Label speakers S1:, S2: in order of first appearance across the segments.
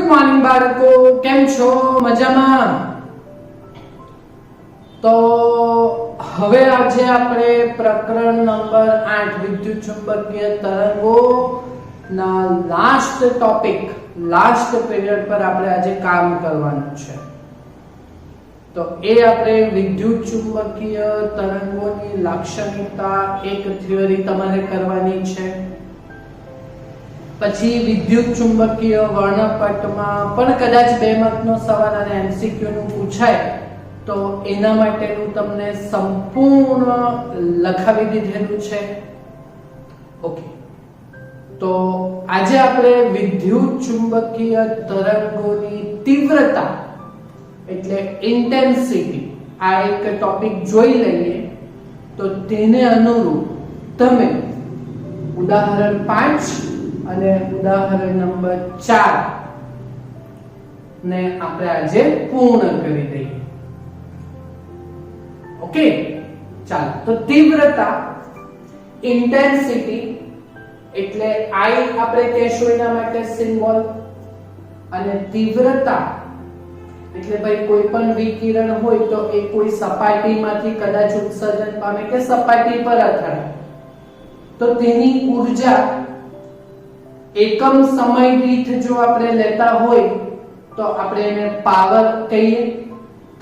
S1: Morning બાળકો, કેમ છો? મજામાં? તો હવે આજે આપણે પ્રકરણ નંબર 8 વિદ્યુત ચુંબકીય તરંગો ના લાસ્ટ ટોપિક, લાસ્ટ પીરિયડ પર આપણે આજે કામ કરવાનું છે. તો એ આપણે વિદ્યુત ચુંબકીય તરંગોની લાક્ષણિકતા એક થિયરી તમારે કરવાની છે. પછી વિદ્યુત ચુંબકીય વર્ણપટમાં પણ કદાચ બે માર્કનો સવાલ અને એમસીક્યુ નું પૂછાય તો એના માટેનું તમને સંપૂર્ણ લખાવી દીધેલું છે. ઓકે, તો આજે આપણે વિદ્યુત ચુંબકીય તરંગોની તીવ્રતા એટલે ઇન્ટેન્સિટી આ એક ટોપિક જોઈ લઈએ. તો તેને અનુરૂપ તમે ઉદાહરણ 5 અને ઉદાહરણ નંબર 4 ને આપણે આજે પૂર્ણ કરી દઈએ. ઓકે, ચાલો. તો તીવ્રતા ઇન્ટેન્સિટી એટલે I આપણે કહેશું એના માટે સિમ્બોલ, અને તીવ્રતા એટલે ભાઈ કોઈ પણ વિકિરણ હોય તો એ કોઈ સપાટીમાંથી કદાચ ઉત્સર્જન પામે કે સપાટી પર અથડાય તો તેની ઊર્જા એકમ સમય દીઠ જો આપણે લેતા હોય તો આપણે એને પાવર કહીએ.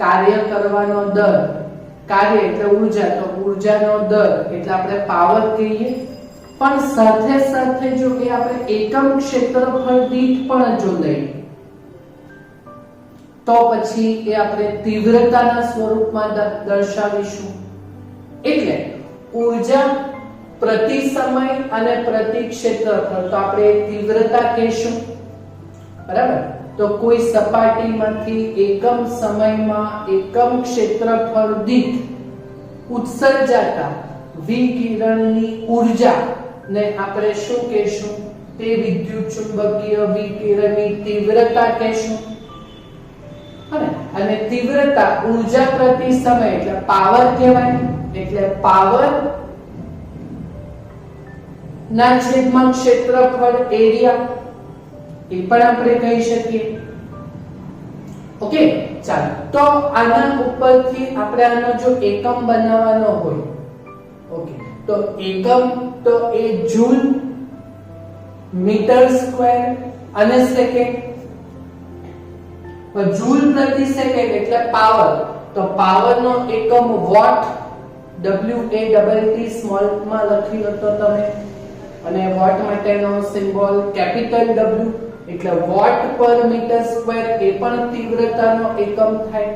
S1: કાર્ય કરવાનો દર, કાર્ય એટલે ઊર્જા, તો ઊર્જાનો દર એટલે આપણે પાવર કહીએ. પણ સાથે સાથે જો કે આપણે એકમ ક્ષેત્રફળ દીઠ પણ જો લઈએ તો પછી એ આપણે તીવ્રતાના સ્વરૂપમાં દર્શાવીશું. એટલે ઊર્જા પ્રતિ સમય અને પ્રતિ ક્ષેત્રફળ, તો આપણે તીવ્રતા કહેશું. બરાબર? તો કોઈ સપાટીમાંથી એકમ સમયમાં એકમ ક્ષેત્રફળ દીઠ ઉત્સર્જાતા વિકિરણની ઊર્જા ને આપણે શું કહેશું? તે વિદ્યુત ચુંબકીય વિકિરણની તીવ્રતા કહેશું. અને તીવ્રતા ઊર્જા પ્રતિ સમય એટલે પાવર કહેવાય. એટલે પાવર ના છેદમાં ક્ષેત્રફળ એરિયા એ પણ આપણે કહી શકીએ. ઓકે, ચાલો. તો આના ઉપરથી આપણે આનો જો એકમ બનાવવાનો હોય, ઓકે, તો એકમ તો એ જૂલ, મીટર સ્ક્વેર અને સેકન્ડ. જૂલ પ્રતિ સેકન્ડ એટલે પાવર, તો પાવર નો એકમ વોટ, WATT સ્મોલ માં લખી લો તો તમે, અને વોટ માટેનો સિમ્બોલ કેપિટલ W એટલે વોટ પર મીટર સ્ક્વેર, એ પણ તીવ્રતાનો એકમ થાય.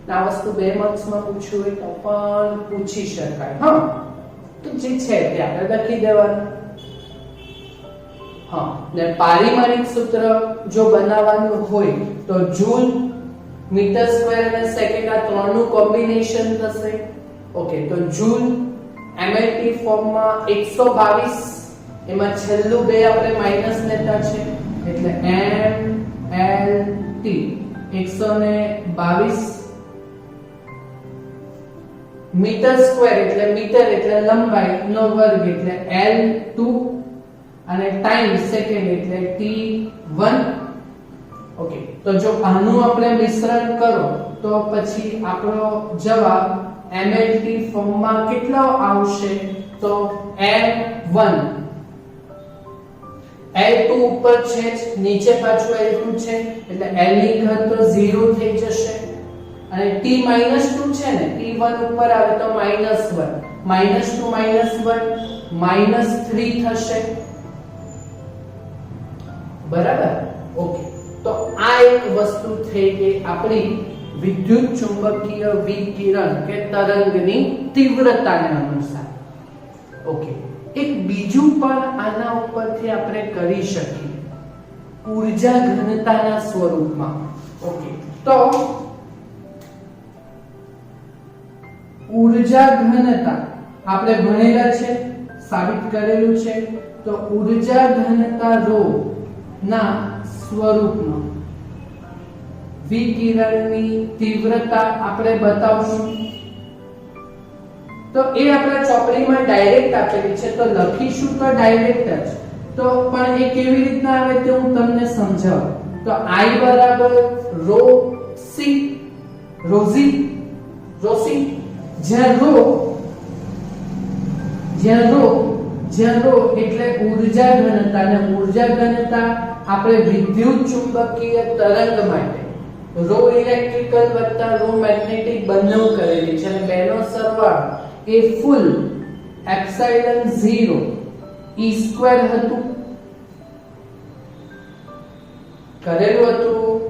S1: આ વસ્તુ બે માર્ક્સમાં પૂછ્યું હોય તો પણ પૂછી શકાય. હા, તો જે છે તે આપણે લખી દેવાનું. હા, ને પારિમાણિક સૂત્ર જો બનાવવાનું હોય તો જૂલ, મીટર સ્ક્વેર અને સેકન્ડ આ ત્રણનું કોમ્બિનેશન થશે. ઓકે, તો જૂલ MLT ફોર્મમાં 122, એમાં છેલ્લું બે આપણે માઈનસ લેતા છે એટલે MLT 122 મીટર સ્ક્વેર એટલે મીટર એટલે લંબાઈ નો વર્ગ એટલે L2 અને ટાઈમ સેકન્ડ એટલે T1. ઓકે, તો જો આનું આપણે મિશ્રણ કરો તો પછી આપણો જવાબ MLT ફોર્મમાં કેટલો આવશે? તો M1. L2 ઉપર છે, નીચે પાછું L2 છે એટલે L ની ઘાત તો 0 થઈ જશે, અને T - 2 છે ને, T1 ઉપર આવે તો -1, -2 -1 -3 થશે. બરાબર? ઓકે, તો આ એક વસ્તુ થઈ ગઈ આપણી વિદ્યુત ચુંબકીય વિકિરણ કે તરંગની તીવ્રતાને અનુસાર. ઓકે, એક બીજું પણ આના ઉપરથી આપણે કરી શકીએ, ઊર્જા ઘનતાના સ્વરૂપમાં. ઓકે, તો ઊર્જા ઘનતા આપણે ભણેલા છે, સાબિત કરેલું છે. તો ઊર્જા ઘનતા ρ ના સ્વરૂપમાં વિકિરણની તીવ્રતા આપણે બતાવશું. તો એ આપણે ચોપડીમાં ડાયરેક્ટ આપેલી છે, તો લખીશું તો ડાયરેક્ટ જ. તો પણ એ કેવી રીતના આવે તે હું તમને સમજાવું. તો I બરાબર રો સી રોઝી રોસી જ્યાં રો એટલે ઊર્જા ઘનતા અને ઊર્જા ઘનતા આપણે વિદ્યુત ચુંબકીય તરંગ માટે રો ઇલેક્ટ્રિકલ વત્તા રો મેગ્નેટિક બંને કરેલી છે અને બેનો સરવાળો એ ફૂલ એપ્સિલોન 0 E સ્ક્વેર હતું કરેલું હતું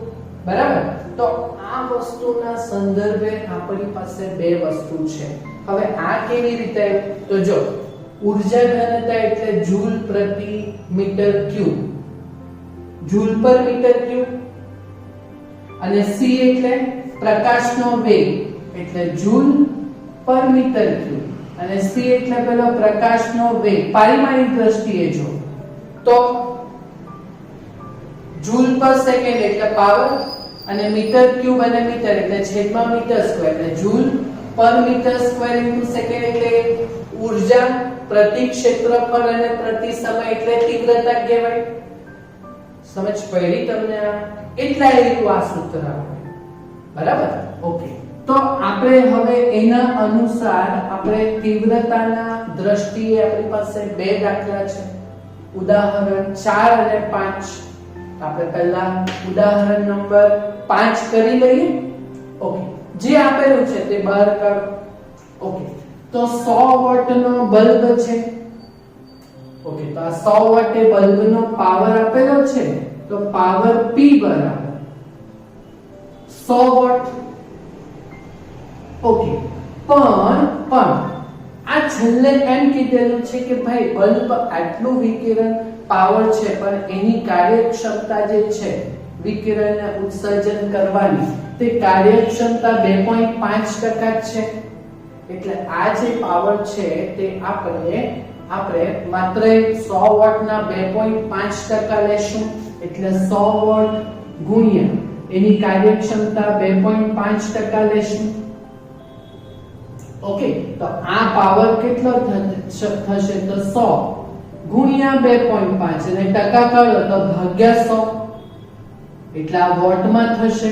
S1: બરાબર. તો આ વસ્તુના સંદર્ભે આપણી પાસે બે વસ્તુ છે. હવે આ કેવી રીતે તો જો ઊર્જા ઘનતા એટલે જૂલ પ્રતિ મીટર ક્યુબ જૂલ પર મીટર ક્યુબ અને c એટલે પ્રકાશનો વેગ એટલે જૂલ પર મીટર ક્યુબ અને c એટલે પેલો પ્રકાશનો વેગ પરિમાણિક દ્રષ્ટિએ જો તો જૂલ પર સેકન્ડ એટલે પાવર અને મીટર ક્યુબ અને મીટર એટલે છેદમાં મીટર સ્ક્વેર એટલે જૂલ પર મીટર સ્ક્વેર ઇન્ટુ સેકન્ડ એટલે ઊર્જા પ્રતિ ક્ષેત્રફળ અને પ્રતિ સમય એટલે તીવ્રતા કહેવાય. સમજ પડી તમને? એટલા એવું આ સૂત્ર આવે બરાબર. ઓકે, તો આપણે હવે એના અનુસાર આપણે તીવ્રતાના દ્રષ્ટિએ આપણી પાસે બે દાખલા છે. ઉદાહરણ 4 અને 5. આપણે પહેલા ઉદાહરણ નંબર 5 કરી લઈએ. ઓકે, જે આપેલું છે તે બહાર કાઢો. ઓકે, તો 100 વોટનો બલ્બ છે. ઓકે, તો આ 100 વોટ એ બલ્બનો પાવર આપેલો છે તો પાવર P બરાબર 100 વોટ. ઓકે, પણ આ છેલ્લે એમ કીધેલું છે કે ભાઈ બલ્બ આટલું વિકિરણ પાવર છે પણ એની કાર્યક્ષમતા જે છે વિકિરણને ઉત્સર્જન કરવાની તે કાર્યક્ષમતા 2.5% છે. એટલે આ જે પાવર છે તે આપણે માત્ર 100 વોટના 2.5% લેશું એટલે 100 વોટ ગુણ્યા એની કાર્યક્ષમતા 2.5% લેશું. ઓકે, તો આ પાવર કેટલો થશે તો 100 ગુણ્યા 2.5 અને ટકા કરો તો ભાગ્યા 100 એટલે આ વોટમાં થશે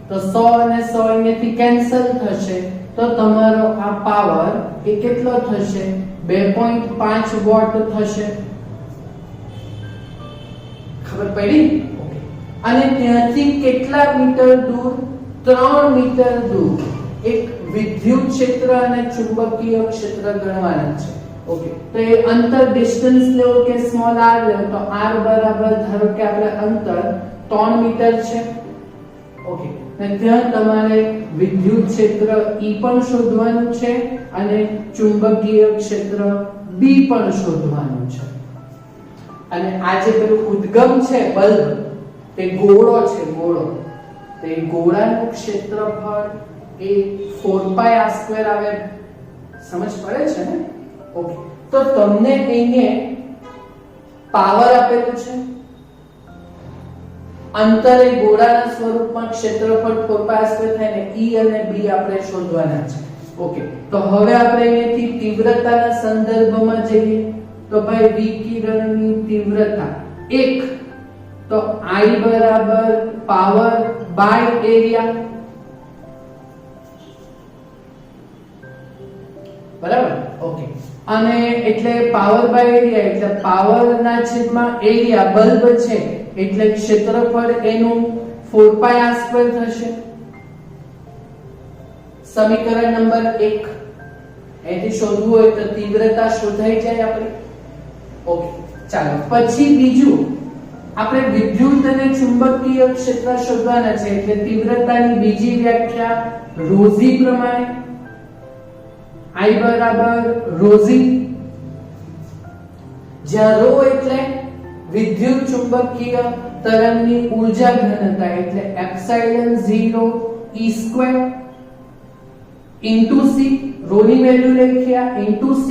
S1: તો 100 અને 100 અહીંયાથી કેન્સલ થશે તો તમારો આ પાવર એ કેટલો થશે 2.5 વોટ થશે. ખબર પડી? ઓકે, અને ત્યાંથી કેટલા મીટર દૂર 3 મીટર દૂર એક વિદ્યુત ક્ષેત્ર અને ચુંબકીય ક્ષેત્ર ગણવાના છે. ઓકે, તો એ અંતર ડિસ્ટન્સ લેવો કે સ્મોલ r લેવો તો r બરાબર ધારો કે આપણે અંતર 3 મીટર છે. ઓકે, અને ત્યાં તમારે વિદ્યુત ક્ષેત્ર E પણ શોધવાનું છે અને ચુંબકીય ક્ષેત્ર B પણ શોધવાનું છે. અને આ જે પેલું ઉદ્ગમ છે બલ્બ તે ગોળો છે ગોળો તે ગોળાનું ક્ષેત્રફળ એ 4πr² આવે. સમજ પડે છે ને? ઓકે, તો તમને અહીંયા પાવર આપેલું છે અંતરે ગોળાના સ્વરૂપમાં ક્ષેત્રફળ 4πr² થાય ને E અને B આપણે શોધવાના છે. ઓકે, તો હવે આપણે અહીંયાથી તીવ્રતાના સંદર્ભમાં જઈએ તો ભાઈ વિકિરણની તીવ્રતા 1 તો I બરાબર પાવર બાય એરિયા બરાબર. ઓકે, અને એટલે પાવર બાય એરિયા એટલે પાવરના છેદમાં એરિયા બલ્બ છે એટલે ક્ષેત્રફળ એનું 4πr² થશે. સમીકરણ નંબર 1 એથી શોધવું હોય તો તીવ્રતા શોધાઈ જાય આપણે. ઓકે, ચાલો પછી બીજું આપણે વિદ્યુત અને ચુંબકીય ક્ષેત્ર શોધવાના છે એટલે તીવ્રતાની બીજી વ્યાખ્યા રોઝી પ્રમાણે I બરાબર રોઝી જ્યાં રો એટલે વિદ્યુત ચુંબકીય તરંગની ઊર્જા ઘનતા એટલે epsilon 0 E square into c rho ની વેલ્યુ લખ્યા ઇન્ટુ c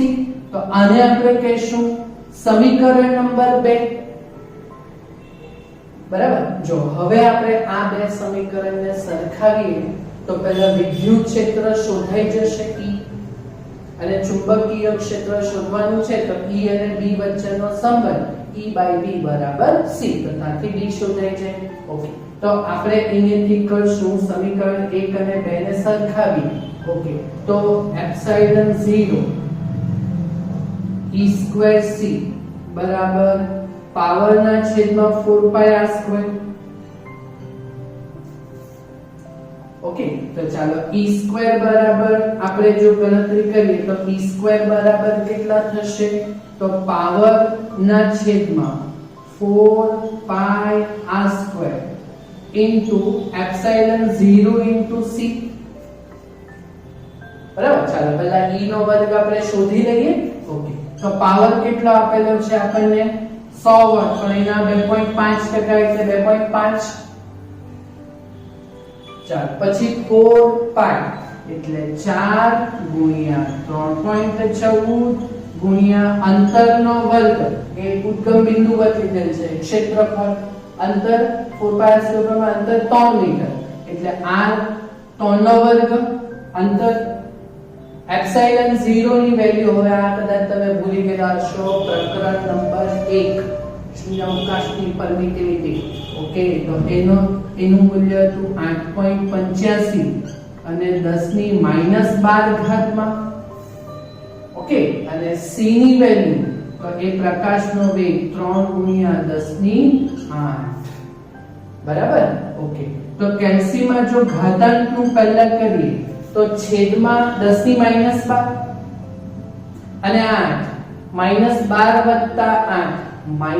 S1: તો આને આપણે કહેશું સમીકરણ નંબર 2 બરાબર. જો હવે આપણે આ બે સમીકરણને સરખાવીએ તો પહેલા વિદ્યુત ક્ષેત્ર શોધાઈ જશે E અને ચુંબકીય ક્ષેત્ર શોધવાનું છે તો E અને B વચ્ચેનો સંબંધ E/B બરાબર C તો ત્યાંથી D શોધાય છે ઓકે તો આપણે અહીંયાથી કરશું સમીકરણ 1 અને 2 ને સરખાવી ઓકે તો એપ્સિલોન 0 E²C બરાબર પાવર ના છેદમાં 4πr². ઓકે તો ચાલો E² બરાબર આપણે જો ગણતરી કરીએ તો E² બરાબર કેટલા થશે તો પાવર ના છેદમાં 4πr² into epsilon 0 into C બરાબર ચાલો પહેલા E નો વર્ગ આપણે શોધી લઈએ ઓકે તો પાવર કેટલો આપેલો છે આપણને 100 વોટ પણ એના 2.5% એટલે 2.5 ચાલો પછી 4π એટલે 4 ગુણ્યા 3.14 ગુણ્યા અંતરનો વર્ગ એ ઉદ્ગમ બિંદુ વચ્ચે લીધેલ છે ક્ષેત્રફળ અંતર 4πr² માં અંતર 3 મીટર એટલે r 3 નો વર્ગ અંતર એપ્સિલોન 0 ની વેલ્યુ હવે આ કદાચ તમે ભૂલી ગયા હશો પ્રકરણ નંબર 1 શૂન્યાવકાશની પરમિટિવિટી ઓકે તો એનું મૂલ્ય હતું 8.85 અને 10 ની -12 ઘાતમાં ઓકે અને c ની વેલ્યુ તો એ પ્રકાશનો વેગ 3 ગુણ્યા 10 ની 8 બરાબર ઓકે તો કેલ્સીમાં જો ઘાતાંકનું પહેલા કરીએ તો છેદમાં 10 ની -12 અને 8 -12 + 8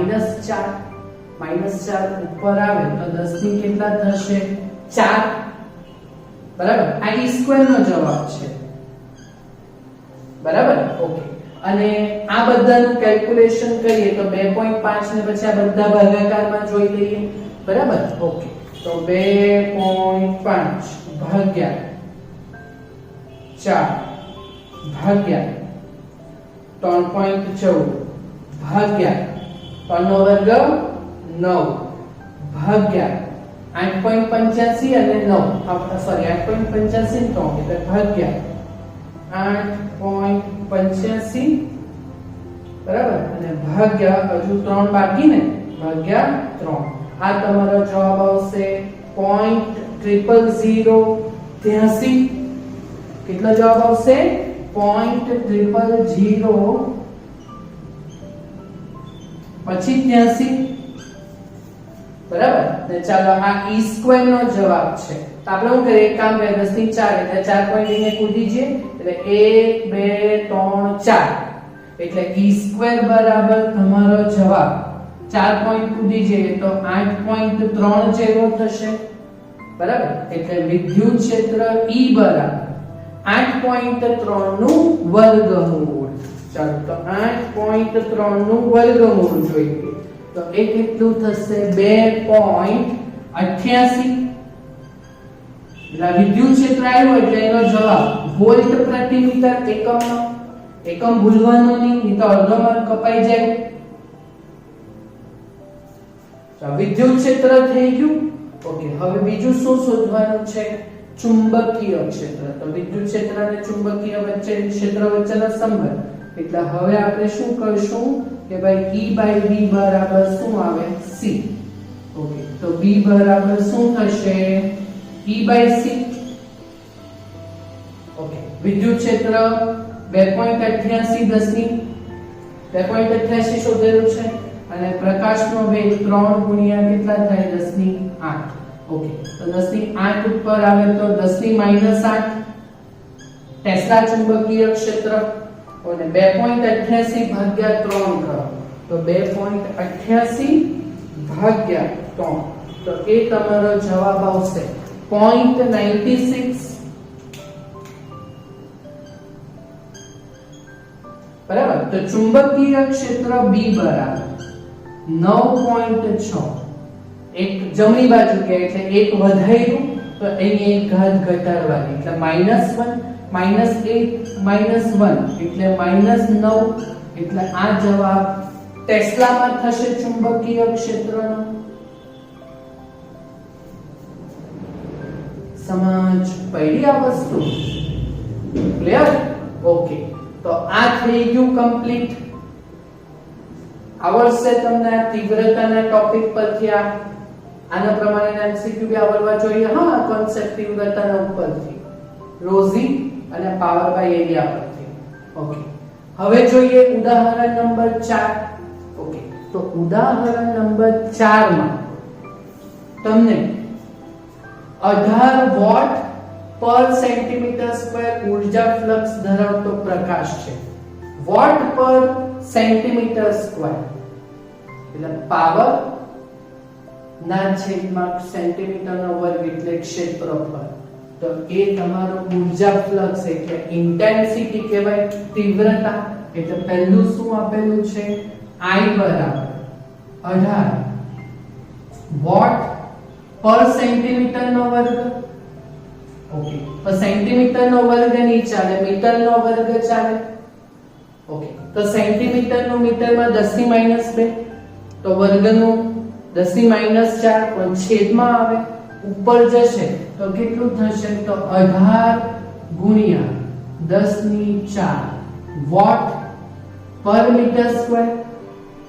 S1: -4 ઉપર આવે તો 10 ની કેટલા થશે 4 બરાબર આ E² નો જવાબ છે બરાબર ઓકે અને આ બધાનું કેલ્ક્યુલેશન કરીએ તો 2.5 ને પછી આ બધા ભાગાકારમાં જોઈ લઈએ બરાબર ઓકે તો 2.5 ભાગ્યા 4 ભાગ્યા 3.14 ભાગ્યા 3 નો વર્ગ 9 ભાગ્યા 8.85 અને 9 સોરી 8.85 તો એટલે ભાગ્યા 8.85 બરાબર અને ભાગ્યા હજુ 3 બાકી ને ભાગ્યા 3 આ તમારો જવાબ આવશે 0.00083 કેટલો જવાબ આવશે 0.000 પછી 83 બરાબર ને ચાલો આ E² નો જવાબ છે તો આપણે શું કરીએ એક કામ કરીએ 10 ની 4 એટલે 4 પોઈન્ટ લઈને કૂદી જઈએ એટલે 1 2 3 4 એટલે E² બરાબર તમારો જવાબ 4 પોઈન્ટ કૂદી જઈએ તો 8.3 જેવો થશે બરાબર એટલે વિદ્યુત ક્ષેત્ર E બરાબર 8.3 નું વર્ગમૂળ ચાલો તો 8.3 નું વર્ગમૂળ જોઈએ તો એ કેટલું થશે 2.88 એટલે વિદ્યુત ક્ષેત્ર આવ્યું એટલે એનો જવાબ વોલ્ટ પ્રતિ મીટર એકમનો એકમ ભૂલવાનો નહીં તો અડધો માર્ક કપાઈ જાય તો વિદ્યુત ક્ષેત્ર થઈ ગયું ઓકે હવે બીજું શું શોધવાનું છે ચુંબકીય ક્ષેત્ર તો વિદ્યુત ક્ષેત્ર અને ચુંબકીય વચ્ચે ક્ષેત્ર વચ્ચેનો સંબંધ એટલે હવે આપણે શું કરશું કે ભાઈ E/B બરાબર શું આવે C ઓકે તો B બરાબર શું થશે E/C ઓકે વિદ્યુત ક્ષેત્ર 2.88 10 ની 2.88 શોધેલું છે અને પ્રકાશનો વેગ 3 ગુણ્યા કેટલા થાય 10 ની 8 ઓકે તો 10 ની 8 ઉપર આવે તો 10 ની -8 ટેસ્લા ચુંબકીય ક્ષેત્ર અને 2.88 ભાગ્યા 3 કરો તો 2.88 ભાગ્યા 3 તો એ તમારો જવાબ આવશે 0.96 બરાબર તો ચુંબકીય ક્ષેત્ર B બરાબર 9.6 એક જમણી બાજુ કે એટલે એક વધાર્યું તો એની એક ઘાત ઘટાડવાની એટલે -1 -8 -1 એટલે -9 એટલે આ જવાબ ટેસ્લામાં થશે ચુંબકીય ક્ષેત્રનો સમજ પડી આ વસ્તુ ક્લિયર ઓકે તો આ થઈ ગયું કમ્પ્લીટ આવડશે તમને આ તીવ્રતાના ટોપિક પરથી આના પ્રમાણે એમસીક્યુ બી આવડવા જોઈએ. હા, કોન્સેપ્ટ તીવ્રતાના ઉપરથી રોઝી અને પાવર બાય એરિયા પરથી. ઓકે, હવે જોઈએ ઉદાહરણ નંબર 4. ઓકે, તો ઉદાહરણ નંબર 4 માં તમને 18 વોટ પર સેન્ટીમીટર સ્ક્વેર ઉર્જા ફ્લક્સ ધરાવતો પ્રકાશ છે. વોટ પર સેન્ટીમીટર સ્ક્વેર એટલે પાવર ના છેદમાં સેન્ટીમીટર નો વર્ગ એટલે ક્ષેત્રફળ. તો એ તમારો ઉર્જા ફ્લક્સ એટલે ઇન્ટેન્સિટી કહેવાય, તીવ્રતા. એટલે પહેલું શું આપેલું છે? I બરાબર 18 વોટ પર સેન્ટીમીટર નો વર્ગ. ઓકે, તો સેન્ટીમીટર નો વર્ગ નહીં ચાલે, મીટર નો વર્ગ ચાલે. ઓકે, તો સેન્ટીમીટર નું મીટરમાં 10⁻², તો વર્ગનું 10⁻4 પણ છેદમાં આવે, ઉપર જશે તો કેટલું થશે? તો 18 ગુણ્યા 10⁴ વોટ પર મીટર સ્ક્વેર.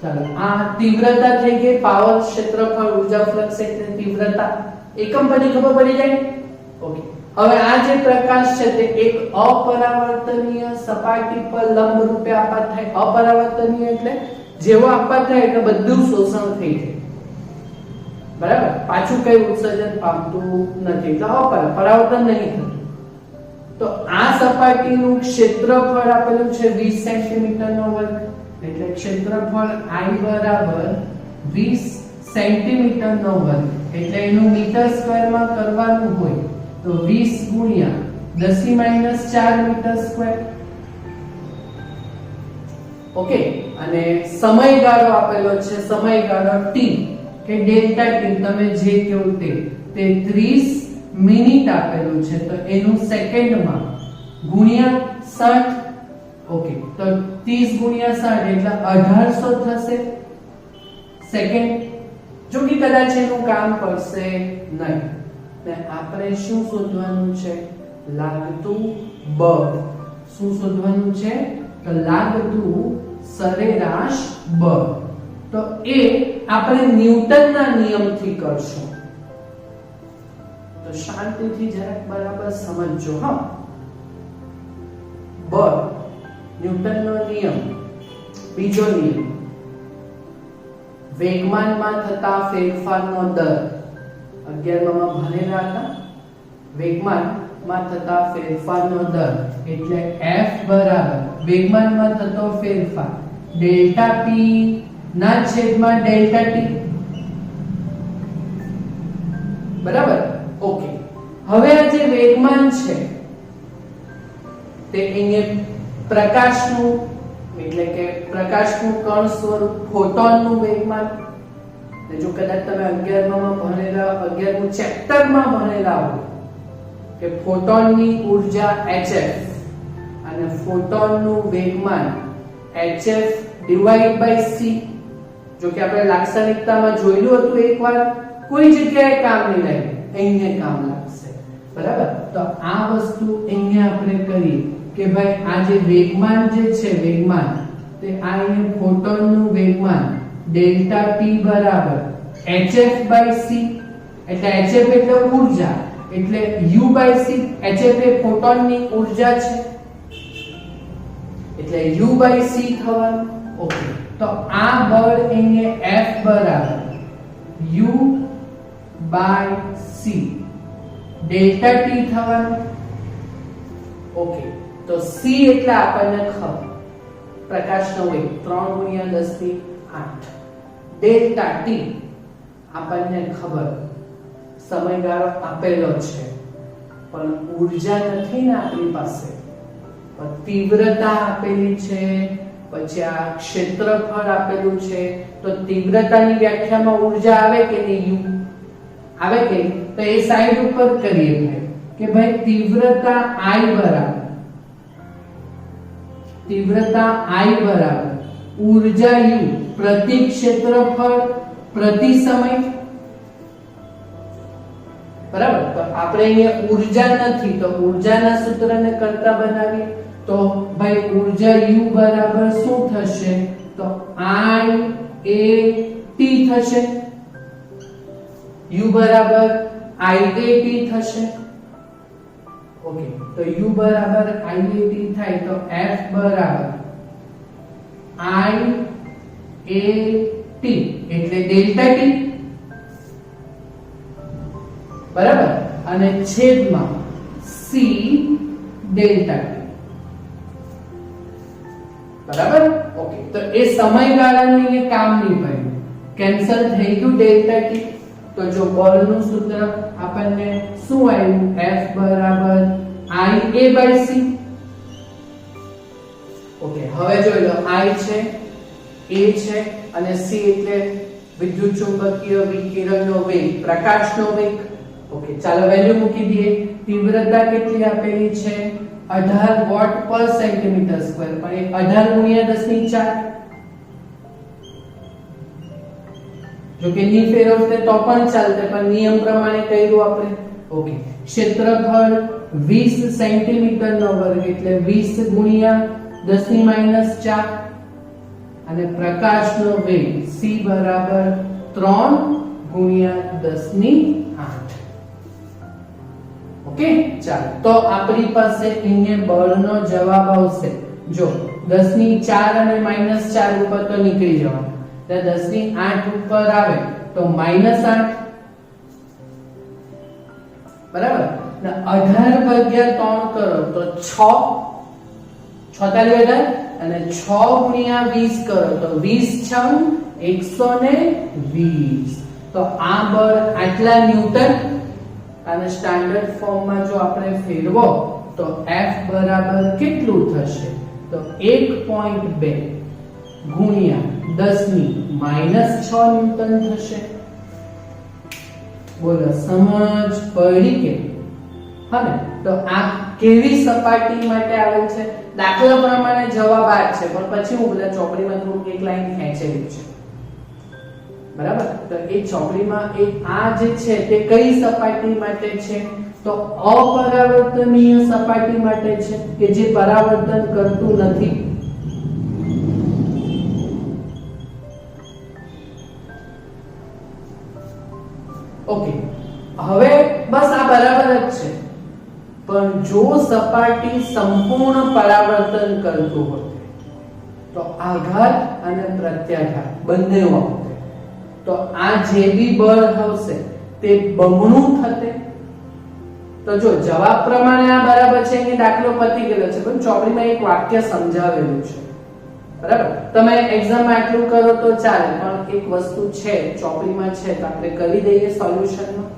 S1: ચાલો, આ તીવ્રતા થઈ ગઈ, પાવર, ક્ષેત્રફળ, ઉર્જા ફ્લક્સ એટલે તીવ્રતા. એકમ પછી ખબર પડી જાય. ઓકે, હવે આ જે પ્રકાશ છે તે એક અપરાવર્તનીય સપાટી પર લંબ રૂપે આપાત થાય. અપરાવર્તનીય એટલે જેવો આપાત થાય એટલે બધું શોષણ થઈ જાય. બરાબર, પાછું કઈ ઉત્સર્જન પામતું નથી, તો પરાવર્તન નહીં થતું. તો આ સપાટીનું ક્ષેત્રફળ આપેલું છે 20 સેન્ટીમીટર નો વર્ગ. એટલે ક્ષેત્રફળ I બરાબર 20 સેન્ટીમીટર નો વર્ગ. એટલે એનું મીટર સ્ક્વેર માં કરવાનું હોય તો 20 ગુણ્યા 10⁻4 મીટર સ્ક્વેર. ઓકે, અને સમયગાળો આપેલો છે, સમયગાળો t કે ડેલ્ટા ટી, તમે જે કહો તે 30 મિનિટ આપેલું છે. તો એનું સેકન્ડમાં ગુણ્યા 60. ઓકે, તો 30 ગુણ્યા 60 એટલે 1800 થશે સેકન્ડ. જો કે કદાચ એનું કામ કરશે નહીં. ને આપણે શું શોધવાનું છે? લાગતું બળ. શું શોધવાનું છે? તો લાગતું સરેરાશ બળ. તો એ આપણે ન્યૂટનના નિયમથી કરશું. તો શાંતિથી જરાક બરાબર સમજજો. હા, બળ, ન્યૂટનનો નિયમ. બીજો નિયમ, વેગમાનમાં થતા ફેરફારનો દર. 11માં ભણેલા હતા. વેગમાનમાં થતા ફેરફારનો દર એટલે F બરાબર વેગમાનમાં થતો ફેરફાર ડેલ્ટા p ના છેદમાં ડેલ્ટા t. બરાબર. ઓકે, હવે આ જે વેગમાન છે તે અહીંયા પ્રકાશનું એટલે કે પ્રકાશનું કણ સ્વરૂપ ફોટોનનું વેગમાન. જો કદાચ તમે 11માં ભણેલા 11મું ચેપ્ટરમાં ભણેલા હો કે ફોટોનની ઊર્જા hf અને ફોટોનનું વેગમાન hf/c. જો કે આપણે લાક્ષણિકતામાં જોયેલું હતું એકવાર, કોઈ જગ્યાએ કામ નહીં લાગે, અહીંયા કામ લાગશે. બરાબર. તો આ વસ્તુ અહીંયા આપણે કરીએ કે ભાઈ આ જે વેગમાન જે છે વેગમાન તે આ અહીંયા ફોટોનનું વેગમાન ડેલ્ટા t બરાબર hf/c. એટલે hf એટલે ઊર્જા, એટલે u/c. hf એ ફોટોનની ઊર્જા છે એટલે u/c થવાનું. ઓકે, તો આ બળ અહીંયા F બરાબર u/c ડેલ્ટા t થવાનું. ઓકે, તો c એટલે આપણને ખબર પ્રકાશનો વેગ 3 × 10⁸. ડેલ્ટા t આપણને ખબર સમયગાળો આપેલો છે પણ ઊર્જા નથી ને આપણી પાસે, પણ તીવ્રતા આપેલી છે, પછી આ ક્ષેત્રફળ આપેલું છે. તો તીવ્રતાની વ્યાખ્યામાં ઊર્જા આવે કે નહીં? u આવે કે? તો એ સાઈડ ઉપર કરીએ ભાઈ કે ભાઈ તીવ્રતા I બરાબર ઊર્જા u પ્રતિ ક્ષેત્રફળ પ્રતિ સમય. બરાબર. તો આપણે અહીંયા ઊર્જા નથી તો ઊર્જાના સૂત્રને કરતા બનાવીએ તો ભાઈ ઊર્જા u બરાબર શું થશે? તો I t થશે, u બરાબર iat થશે. ઓકે, તો u બરાબર iat થાય તો f બરાબર iat એટલે ડેલ્ટા t બરાબર, અને છેદમાં c ડેલ્ટા t બરાબર. ઓકે, તો એ સમયગાળાનું એ કામ નહીં પડ્યું, કેન્સલ થઈ ગયું ડેલ્ટા t. તો જો બળનું સૂત્ર આપણને શું આવ્યું? F બરાબર IA/c. ઓકે, હવે જોઈ લો, I છે, A છે અને C એટલે વિદ્યુત ચુંબકીય વિકિરણનો વેગ, પ્રકાશનો વેગ. ઓકે, ચાલો વેલ્યુ મૂકી દઈએ. તીવ્રતા કેટલી આપેલી છે? 18 વોટ પર સેન્ટીમીટર સ્ક્વેર, પણ એ 18 ગુણ્યા 10⁴. જો કે ની ફેરવતે તો પણ ચાલતે, પણ નિયમ પ્રમાણે કર્યું આપણે. ઓકે, ક્ષેત્રફળ 20 સેન્ટીમીટર નો વર્ગ એટલે 20 ગુણ્યા 10⁻⁴, અને પ્રકાશનો વેગ c બરાબર 3 ગુણ્યા 10⁸. ઓકે, ચાલો તો આપણી પાસે અહીંયા બળનો જવાબ આવશે. જો 10⁴ અને -4 ઉપર તો નીકળી જવાનું, તો 10⁸ ઉપર આવે તો -8 બરાબર. ને 18 ભાગ્યા 3 કરો તો 6 46 અને 6 ગુણ્યા 20 કરો તો 20 × 120. તો આ બળ આટલા ન્યૂટન. અને સ્ટાન્ડર્ડ ફોર્મમાં જો આપણે ફેરવો તો F બરાબર કેટલું થશે? તો 1.2 ગુણ્યા 10⁻⁶ ન્યૂટન થશે. બોલો, સમજ પડી કે? હા, તો આ કેવી સપાટી માટે આવેલ છે? દાખલા પ્રમાણે જવાબ આ છે, પણ પછી હું બધા ચોપડીમાં થોડુંક એક લાઈન ખેંચેલી છે બરાબર. તો એ ચોપડીમાં આ જે છે તે કઈ સપાટી માટે છે? તો અપરાવર્તનીય સપાટી માટે છે, કે જે પરાવર્તન કરતું નથી. ઓકે, હવે બસ આ બરાબર જ છે, પણ જો સપાટી સંપૂર્ણ પરાવર્તન કરતું હોય તો આઘાત અને પ્રત્યાઘાત બંને વખતે તો આ જે બી બળ હશે તે બમણું થશે. તો જો જવાબ પ્રમાણે આ બરાબર છે કે દાખલો પતી ગયો છે, પણ ચોપડીમાં એક વાક્ય સમજાવેલું છે બરાબર. તમે એક્ઝામમાં આટલું કરો તો ચાલે, પણ એક વસ્તુ છે ચોપડીમાં છે તો આપણે કરી દઈએ સોલ્યુશનમાં.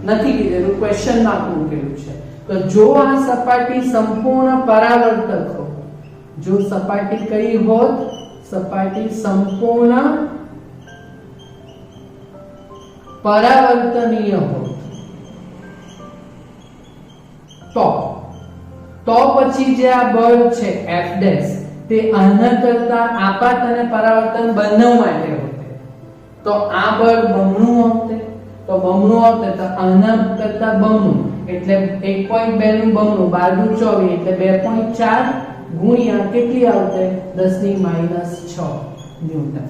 S1: નથી કીધેલું, ક્વેશ્ચન માર્ક મૂકેલું છે. તો જો આ સપાટી સંપૂર્ણ પરાવર્તક હોય, જો સપાટી કઈ હોત? સપાટી સંપૂર્ણ પરાવર્તનીય હોત તો પછી જે આ બળ છે F' તે આના કરતા આપાત અને પરાવર્તન બંને માટે હોત. તો આ બળ બમણું હોત, તો બમણું હોત તો આના કરતા બમણું એટલે 1.2 નું બમણું 12 × 24 એટલે 2.4 ગુણ્યા કેટલી આવશે? 10⁻⁶ ન્યૂટન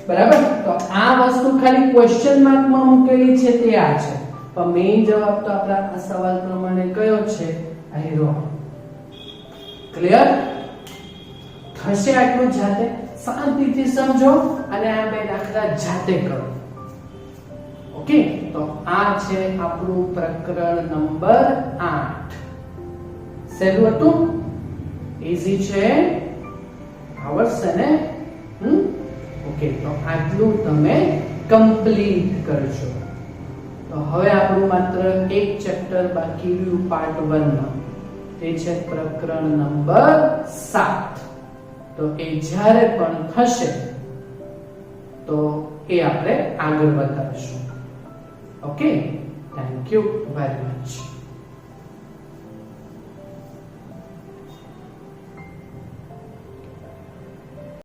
S1: બરાબર. તો આ વસ્તુ ખાલી ક્વેશ્ચન માર્કમાં મૂકેલી છે તે આ છે, પણ મેઈન જવાબ તો આપણા આ સવાલ પ્રમાણે કયો છે? આયરો. ક્લિયર થશે? આટલું જાતે શાંતિથી સમજો અને આ બે દાખલા જાતે કરો. ઓકે, તો આ છે આપણું પ્રકરણ નંબર 8. સહેલું હતું, ઈઝી છે, આવડશે ને? ઓકે, તો આટલું તમે કમ્પ્લીટ કરજો. તો હવે આપણું માત્ર એક ચેપ્ટર બાકી રહ્યું પાર્ટ 1 માં, તે છે પ્રકરણ નંબર 7. તો એ જ્યારે પણ થશે તો એ આપણે આગળ વધારીશું. Okay, thank you very much.